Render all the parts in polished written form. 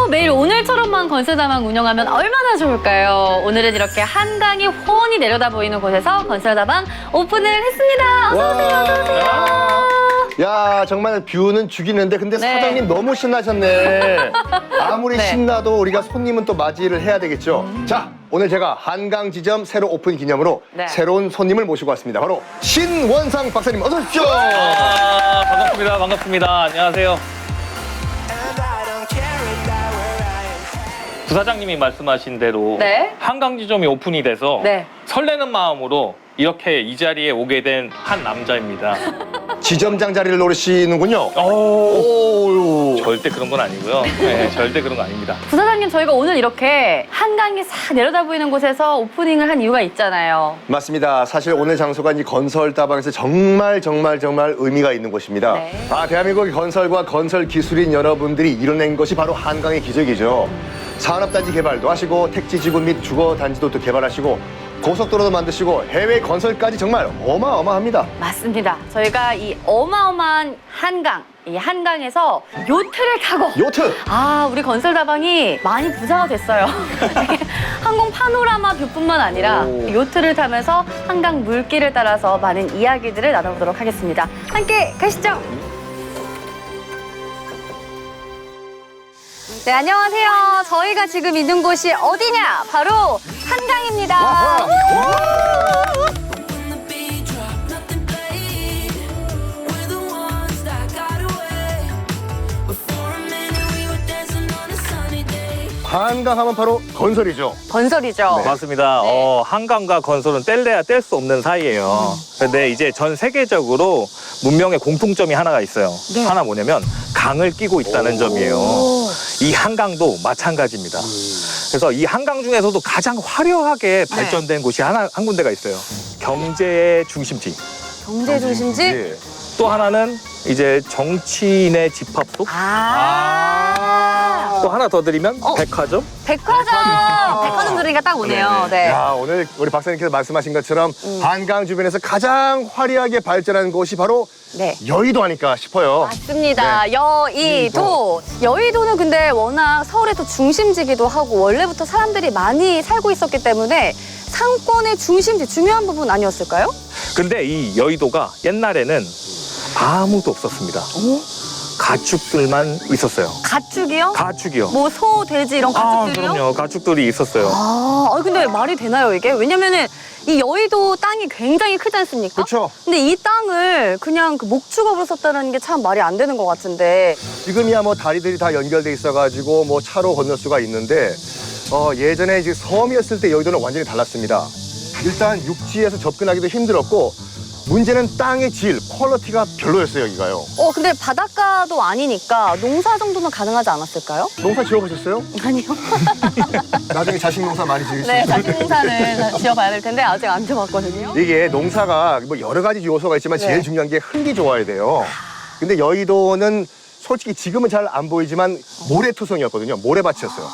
매일 오늘처럼만 건설다방 운영하면 얼마나 좋을까요? 오늘은 이렇게 한강이 훤히 내려다 보이는 곳에서 건설다방 오픈을 했습니다. 어서 오세요. 어서 오세요. 야, 정말 뷰는 죽이는데 근데 네. 사장님 너무 신나셨네. 아무리 네. 신나도 우리가 손님은 또 맞이를 해야 되겠죠. 자, 오늘 제가 한강 지점 새로 오픈 기념으로 네. 새로운 손님을 모시고 왔습니다. 바로 신원상 박사님 어서 오십시오. 반갑습니다. 반갑습니다. 안녕하세요. 부사장님이 말씀하신 대로 네. 한강 지점이 오픈이 돼서 네. 설레는 마음으로 이렇게 이 자리에 오게 된 한 남자입니다. 지점장 자리를 노리시는군요. 오, 오. 절대 그런 건 아니고요. 네, 절대 그런 거 아닙니다. 부사장님, 저희가 오늘 이렇게 한강이 싹 내려다 보이는 곳에서 오프닝을 한 이유가 있잖아요. 맞습니다. 사실 오늘 장소가 이 건설다방에서 정말 의미가 있는 곳입니다. 네. 대한민국의 건설과 건설 기술인 여러분들이 이뤄낸 것이 바로 한강의 기적이죠. 산업단지 개발도 하시고 택지지구 및 주거단지도 또 개발하시고 고속도로도 만드시고 해외 건설까지 정말 어마어마합니다. 맞습니다. 저희가 이 어마어마한 한강, 이 한강에서 요트를 타고 요트! 우리 건설다방이 많이 부자가 됐어요. 이렇게 항공 파노라마 뷰뿐만 아니라 오. 요트를 타면서 한강 물길을 따라서 많은 이야기들을 나눠보도록 하겠습니다. 함께 가시죠. 네, 안녕하세요. 저희가 지금 있는 곳이 어디냐? 바로 한강입니다. 와하. 한강 하면 바로 건설이죠. 건설이죠. 네. 맞습니다. 네. 한강과 건설은 뗄래야 뗄 수 없는 사이예요. 근데 이제 전 세계적으로 문명의 공통점이 하나가 있어요. 네. 하나 뭐냐면 강을 끼고 있다는 점이에요. 이 한강도 마찬가지입니다. 그래서 이 한강 중에서도 가장 화려하게 발전된 곳이 한 군데가 있어요. 경제의 중심지. 경제 중심지? 예. 또 하나는 이제 정치인의 집합소. 또 하나 더 드리면 백화점. 백화점! 백화점 들으니까 딱 오네요. 네. 야, 오늘 우리 박사님께서 말씀하신 것처럼 한강 주변에서 가장 화려하게 발전한 곳이 바로 네. 여의도 아닐까 싶어요. 맞습니다. 여의도. 여의도는 근데 워낙 서울의 또 중심지기도 하고 원래부터 사람들이 많이 살고 있었기 때문에 상권의 중심지, 중요한 부분 아니었을까요? 근데 이 여의도가 옛날에는 아무도 없었습니다. 가축들만 있었어요. 가축이요? 가축이요. 뭐 소, 돼지 이런 가축들이요? 그럼요. 가축들이 있었어요. 근데 말이 되나요, 이게? 왜냐면은 이 여의도 땅이 굉장히 크지 않습니까? 그렇죠. 근데 이 땅을 그냥 그 목축업으로 썼다는 게 참 말이 안 되는 것 같은데. 지금이야 뭐 다리들이 다 연결돼 있어가지고 뭐 차로 건널 수가 있는데 예전에 이제 섬이었을 때 여의도는 완전히 달랐습니다. 일단 육지에서 접근하기도 힘들었고 문제는 땅의 질, 퀄리티가 별로였어요, 여기가요. 근데 바닷가도 아니니까 농사 정도는 가능하지 않았을까요? 농사 지어보셨어요? 아니요. 나중에 자식 농사 많이 지으시죠. 네, 자식 농사는 지어봐야 될 텐데 아직 안 지어봤거든요. 이게 농사가 뭐 여러 가지 요소가 있지만 네. 제일 중요한 게 흙이 좋아야 돼요. 근데 여의도는 솔직히 지금은 잘 안 보이지만 모래투성이었거든요. 모래밭이었어요.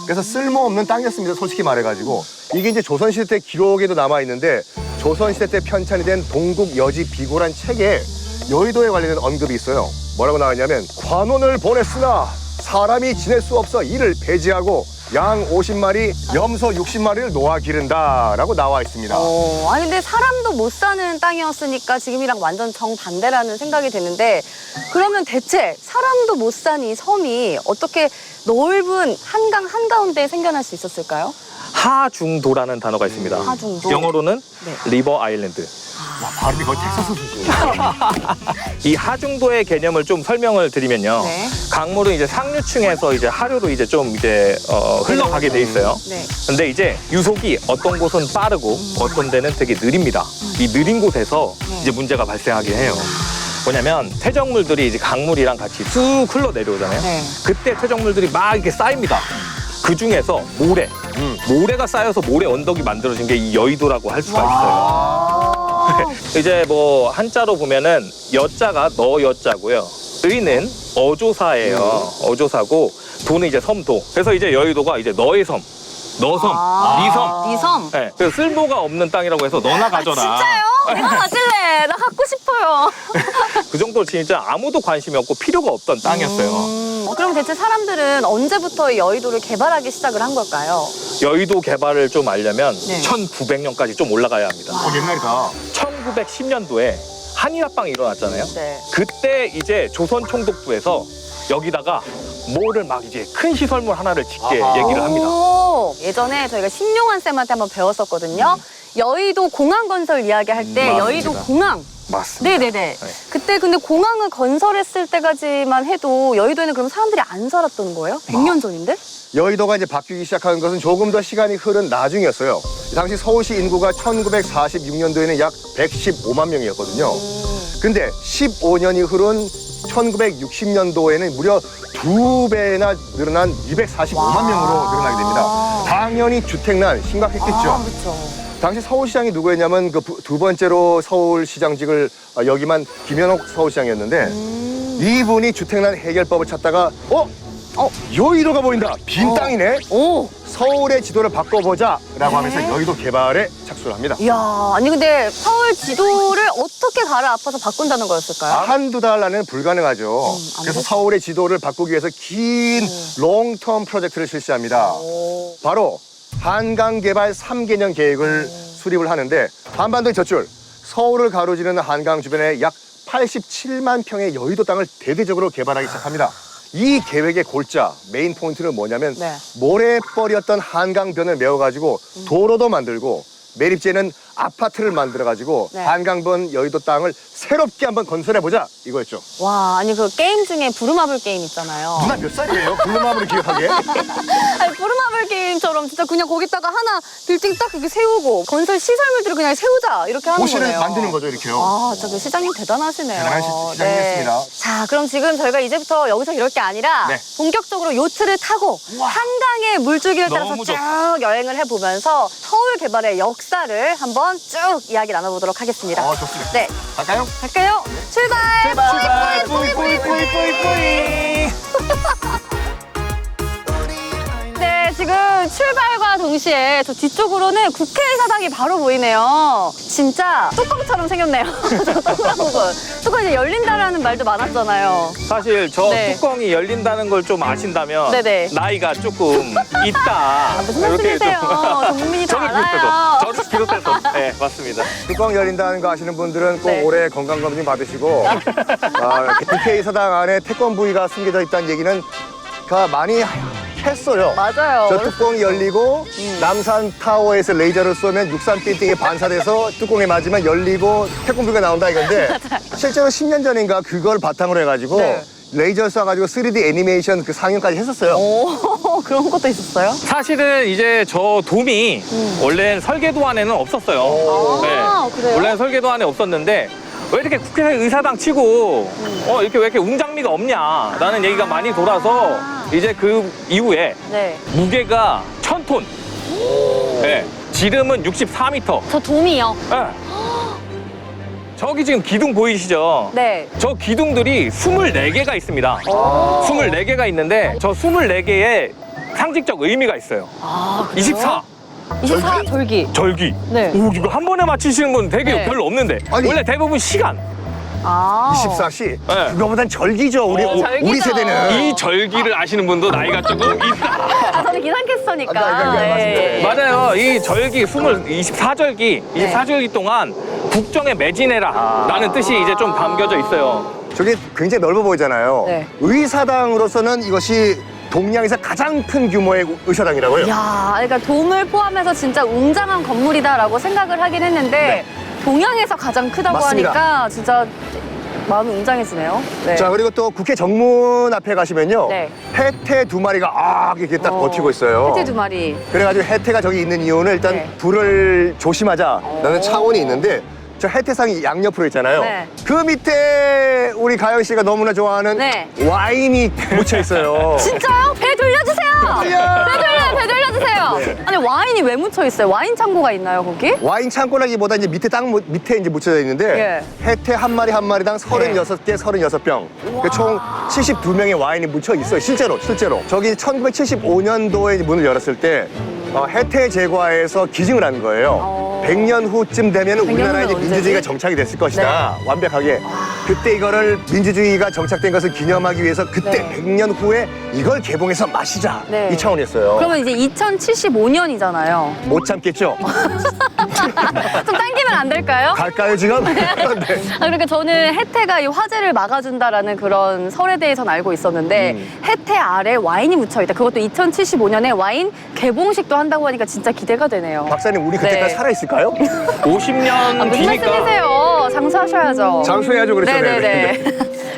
그래서 쓸모없는 땅이었습니다. 솔직히 말해가지고. 이게 이제 조선시대 때 기록에도 남아있는데 조선시대 때 편찬이 된 동국 여지 비고란 책에 여의도에 관련된 언급이 있어요. 뭐라고 나왔냐면 관원을 보냈으나 사람이 지낼 수 없어 이를 폐지하고 양 50마리, 염소 60마리를 놓아 기른다라고 나와 있습니다. 근데 사람도 못 사는 땅이었으니까 지금이랑 완전 정반대라는 생각이 드는데 그러면 대체 사람도 못 사는 이 섬이 어떻게 넓은 한강 한가운데에 생겨날 수 있었을까요? 하중도라는 단어가 있습니다. 하중도. 영어로는 네. 리버 아일랜드. 와, 발음이 거의 텍사스 수준. 이 하중도의 개념을 좀 설명을 드리면요. 네. 강물은 이제 상류층에서 이제 하류로 이제 좀 이제 흘러가게 돼 있어요. 네. 근데 이제 유속이 어떤 곳은 빠르고 어떤 데는 되게 느립니다. 이 느린 곳에서 이제 문제가 발생하게 해요. 뭐냐면 퇴적물들이 이제 강물이랑 같이 쑥 흘러 내려오잖아요. 네. 그때 퇴적물들이 막 이렇게 쌓입니다. 그 중에서 모래가 쌓여서 모래 언덕이 만들어진 게 이 여의도라고 할 수가 있어요. 이제 뭐 한자로 보면은 여자가 너 여자고요. 의는 어조사예요. 어조사고 도는 이제 섬도. 그래서 이제 여의도가 이제 너의 섬. 너섬, 니섬. 니섬. 네, 그래서 쓸모가 없는 땅이라고 해서 너나 가져라. 진짜요? 내가 가질래. 나 갖고 싶어요. 그 정도로 진짜 아무도 관심이 없고 필요가 없던 땅이었어요. 그럼 대체 사람들은 언제부터 이 여의도를 개발하기 시작을 한 걸까요? 여의도 개발을 좀 알려면 네. 1900년까지 좀 올라가야 합니다. 옛날이다. 1910년도에 한일합방이 일어났잖아요. 네. 그때 이제 조선총독부에서 여기다가 뭐를 막 이제 큰 시설물 하나를 짓게 아하. 얘기를 합니다. 오, 예전에 저희가 신용환 쌤한테 한번 배웠었거든요. 여의도 공항 건설 이야기할 때 맞습니다. 여의도 공항. 맞습니다. 네네네. 그때 근데 공항을 건설했을 때까지만 해도 여의도에는 그럼 사람들이 안 살았던 거예요? 100년 전인데? 여의도가 이제 바뀌기 시작한 것은 조금 더 시간이 흐른 나중이었어요. 당시 서울시 인구가 1946년도에는 약 115만 명이었거든요. 근데 15년이 흐른 1960년도에는 무려 2배나 늘어난 245만 명으로 늘어나게 됩니다. 당연히 주택난 심각했겠죠. 그렇죠. 당시 서울시장이 누구였냐면 그 두 번째로 서울시장직을 역임한 김현옥 서울시장이었는데 이분이 주택난 해결법을 찾다가 여의도가 보인다. 빈 땅이네. 오. 서울의 지도를 바꿔보자라고 하면서 여의도 개발에 착수를 합니다. 이야, 아니 근데 서울 지도를 어떻게 갈아엎어서 바꾼다는 거였을까요? 한두 달 안에는 불가능하죠. 안 그래서 되죠. 서울의 지도를 바꾸기 위해서 긴 롱텀 프로젝트를 실시합니다. 오. 바로 한강 개발 3개년 계획을 수립을 하는데 한반도의 젖줄 서울을 가로지르는 한강 주변에 약 87만 평의 여의도 땅을 대대적으로 개발하기 시작합니다. 이 계획의 골자, 메인 포인트는 뭐냐면 네. 모래벌이었던 한강변을 메워가지고 도로도 만들고 매립지에는 아파트를 만들어가지고 네. 한강변 여의도 땅을 새롭게 한번 건설해보자 이거였죠. 와, 아니 그 게임 중에 부루마블 게임 있잖아요. 누나 몇 살이에요? 블루마블을 기억하게? 아니 부루마블 게임처럼 진짜 그냥 거기다가 하나 빌딩 딱 이렇게 세우고 건설 시설물들을 그냥 세우자 이렇게 하는 도시를 거네요. 만드는 거죠 이렇게요. 아, 진짜 그 시장님 대단하시네요. 대단한 시장님이었습니다. 자, 그럼 지금 저희가 이제부터 여기서 이럴 게 아니라 네. 본격적으로 요트를 타고 한강의 물줄기를 따라서 너무 쭉 여행을 해보면서 서울 개발의 역사를 한번 쭉 이야기 나눠보도록 하겠습니다. 좋습니다. 네, 갈까요? 갈까요? 출발! 뿌이. 네, 지금 출발과 동시에 저 뒤쪽으로는 국회의사당이 바로 보이네요. 진짜 뚜껑처럼 생겼네요. 저 동그란 부분. 뚜껑이 이제 열린다라는 말도 많았잖아요. 사실 저 네. 뚜껑이 열린다는 걸 좀 아신다면 네네. 나이가 조금 있다. 무슨 말씀이세요? 전 국민이 다 저를 알아요. 비롯해서. 저를 비롯해서. 네, 맞습니다. 뚜껑 열린다는 거 아시는 분들은 꼭 네. 올해 건강검진 받으시고 국회의사당 안에 태권부위가 숨겨져 있다는 얘기는 많이 했어요. 맞아요. 저 뚜껑이 열리고 남산 타워에서 레이저를 쏘면 63 빌딩에 반사돼서 뚜껑에 맞으면 열리고 태권부위가 나온다 이건데 실제로 10년 전인가 그걸 바탕으로 해가지고 네. 레이저 쏴가지고 3D 애니메이션 그 상영까지 했었어요. 오, 그런 것도 있었어요? 사실은 이제 저 돔이 원래는 설계도 안에는 없었어요. 아, 그래요? 원래는 설계도 안에 없었는데 왜 이렇게 국회의사당 치고 이렇게 왜 이렇게 웅장미가 없냐라는 얘기가 많이 돌아서 이제 그 이후에 네. 무게가 1000톤. 네. 지름은 64m. 저 돔이요. 네. 저기 지금 기둥 보이시죠? 네. 저 기둥들이 24개가 있습니다. 24개가 있는데 저 24개의 상징적 의미가 있어요. 아, 그래요? 24. 24 절기. 절기. 네. 오, 이거 한 번에 맞히시는 분 되게 네. 별로 없는데. 아니. 원래 대부분 시간. 아. 24시. 네. 그거보단 절기죠. 우리 절기죠. 세대는. 이 절기를 아시는 분도 나이가 조금 있다. 아, 저는 기상캐스터니까. 맞습니다. 맞아요. 이 절기 24절기, 24절기 동안 국정에 매진해라라는 뜻이 이제 좀 담겨져 있어요. 저게 굉장히 넓어 보이잖아요. 네. 의사당으로서는 이것이 동양에서 가장 큰 규모의 의사당이라고요. 야, 그러니까 돔을 포함해서 진짜 웅장한 건물이다라고 생각을 하긴 했는데 동양에서 가장 크다고 맞습니다. 하니까 진짜 마음이 웅장해지네요. 네. 자, 그리고 또 국회 정문 앞에 가시면요. 네. 해태 2마리가 이렇게 딱 버티고 있어요. 해태 2마리. 그래가지고 해태가 저기 있는 이유는 일단 네. 불을 조심하자라는 차원이 있는데 저 해태상이 양옆으로 있잖아요. 네. 그 밑에 우리 가영 씨가 너무나 좋아하는 네. 와인이 묻혀 있어요. 진짜요? 배 돌려주세요. 배 돌려주세요. 아니 와인이 왜 묻혀 있어요? 와인 창고가 있나요 거기? 와인 창고라기보다 이제 밑에 땅 밑에 이제 묻혀져 있는데 해태 한 마리당 36개, 36병. 총 72명의 와인이 묻혀 있어요. 실제로. 저기 1975년도에 문을 열었을 때 해태 제과에서 기증을 한 거예요. 100년 후쯤 되면 100년 우리나라에 이제 후는 민주주의가 언제지? 정착이 됐을 것이다. 완벽하게. 그때 이거를 민주주의가 정착된 것을 기념하기 위해서 그때 네. 100년 후에 이걸 개봉해서 마시자. 네. 이 차원이었어요. 그러면 이제 2075년이잖아요. 못 참겠죠? 좀 당기면 안 될까요? 갈까요, 지금? 네. 그러니까 저는 혜태가 이 화재를 막아준다라는 그런 설에 대해서는 알고 있었는데 혜태 아래 와인이 묻혀있다. 그것도 2075년에 와인 개봉식도 한다고 하니까 진짜 기대가 되네요. 박사님, 우리 그때까지 네. 살아있을까요? 50년 무슨 뒤니까 말씀이세요? 장수하셔야죠. 장수해야죠, 그렇죠. 네네네.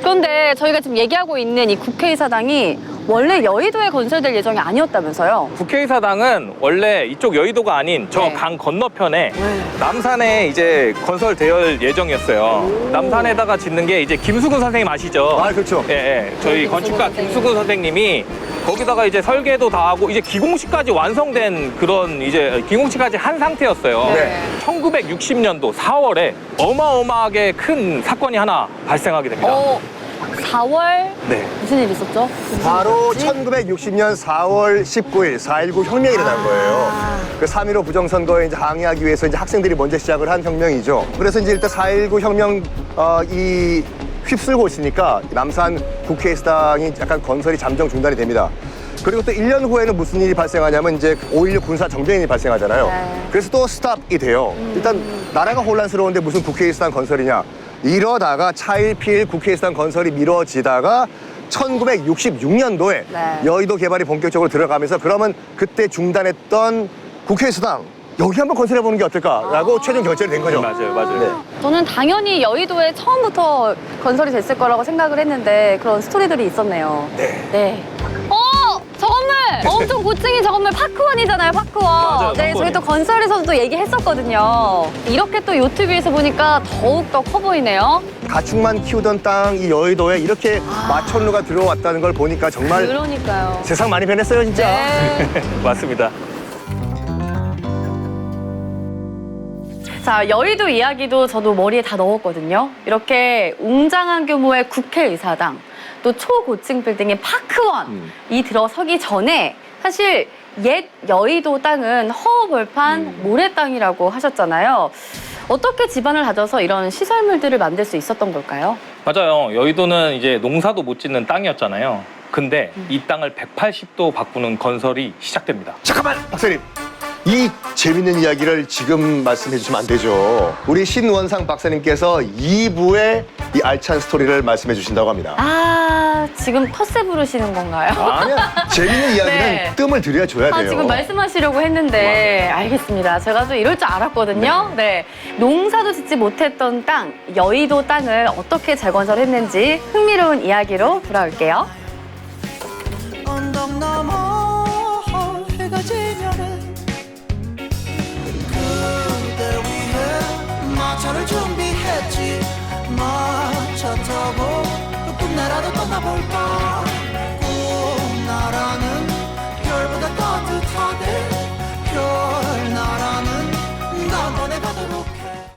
그런데 저희가 지금 얘기하고 있는 이 국회의사당이 원래 여의도에 건설될 예정이 아니었다면서요? 국회의사당은 원래 이쪽 여의도가 아닌 저 네. 강 건너편에 남산에 이제 건설될 예정이었어요. 남산에다가 짓는 게 이제 김수근 선생님 아시죠? 아, 그렇죠. 예, 예. 저희 건축가 김수근 선생님이 거기다가 이제 설계도 다 하고 이제 기공식까지 완성된 그런 이제 기공식까지 한 상태였어요. 네. 1960년도 4월에 어마어마하게 큰 사건이 하나 발생하게 됩니다. 4월 네. 무슨 일 있었죠? 바로 1960년 4월 19일 4.19 혁명이 일어난 거예요. 그 3.15 부정선거에 이제 항의하기 위해서 이제 학생들이 먼저 시작을 한 혁명이죠. 그래서 이제 일단 4.19 혁명 이 휩쓸고 있으니까 남산 국회의사당이 약간 건설이 잠정 중단이 됩니다. 그리고 또 1년 후에는 무슨 일이 발생하냐면 이제 5.16 군사 정전이 발생하잖아요. 네. 그래서 또 스탑이 돼요. 일단 나라가 혼란스러운데 무슨 국회의사당 건설이냐. 이러다가 차일피일 국회의사당 건설이 미뤄지다가 1966년도에 네. 여의도 개발이 본격적으로 들어가면서 그러면 그때 중단했던 국회의사당 여기 한번 건설해보는 게 어떨까라고 최종 결정이 된 거죠. 맞아요, 맞아요. 네. 저는 당연히 여의도에 처음부터 건설이 됐을 거라고 생각을 했는데 그런 스토리들이 있었네요. 네. 저 건물! 엄청 고층인 저 건물 파크원이잖아요, 파크원. 맞아요, 네, 저희 파크원이에요. 또 건설에서도 얘기했었거든요. 이렇게 또 유튜브에서 보니까 더욱 더 커 보이네요. 가축만 키우던 땅 이 여의도에 이렇게 마천루가 들어왔다는 걸 보니까 정말 그러니까요. 세상 많이 변했어요, 진짜. 네. 맞습니다. 자, 여의도 이야기도 저도 머리에 다 넣었거든요. 이렇게 웅장한 규모의 국회의사당, 또 초고층 빌딩인 파크원이 들어서기 전에 사실 옛 여의도 땅은 허허벌판 모래 땅이라고 하셨잖아요. 어떻게 지반을 다져서 이런 시설물들을 만들 수 있었던 걸까요? 맞아요. 여의도는 이제 농사도 못 짓는 땅이었잖아요. 근데 이 땅을 180도 바꾸는 건설이 시작됩니다. 잠깐만, 박사님. 이 재밌는 이야기를 지금 말씀해 주시면 안 되죠. 우리 신원상 박사님께서 2부의 이 알찬 스토리를 말씀해 주신다고 합니다. 아, 지금 텃세 부르시는 건가요? 아니야. 재밌는 이야기는 네. 뜸을 들여야 줘야 돼요. 지금 말씀하시려고 했는데 알겠습니다. 제가 또 이럴 줄 알았거든요. 네. 농사도 짓지 못했던 땅, 여의도 땅을 어떻게 재건설했는지 흥미로운 이야기로 돌아올게요. 언덕 너머 해가 지면은 그대 위해 마차를 준비했지 마차 타고 끝내라도 떠나볼까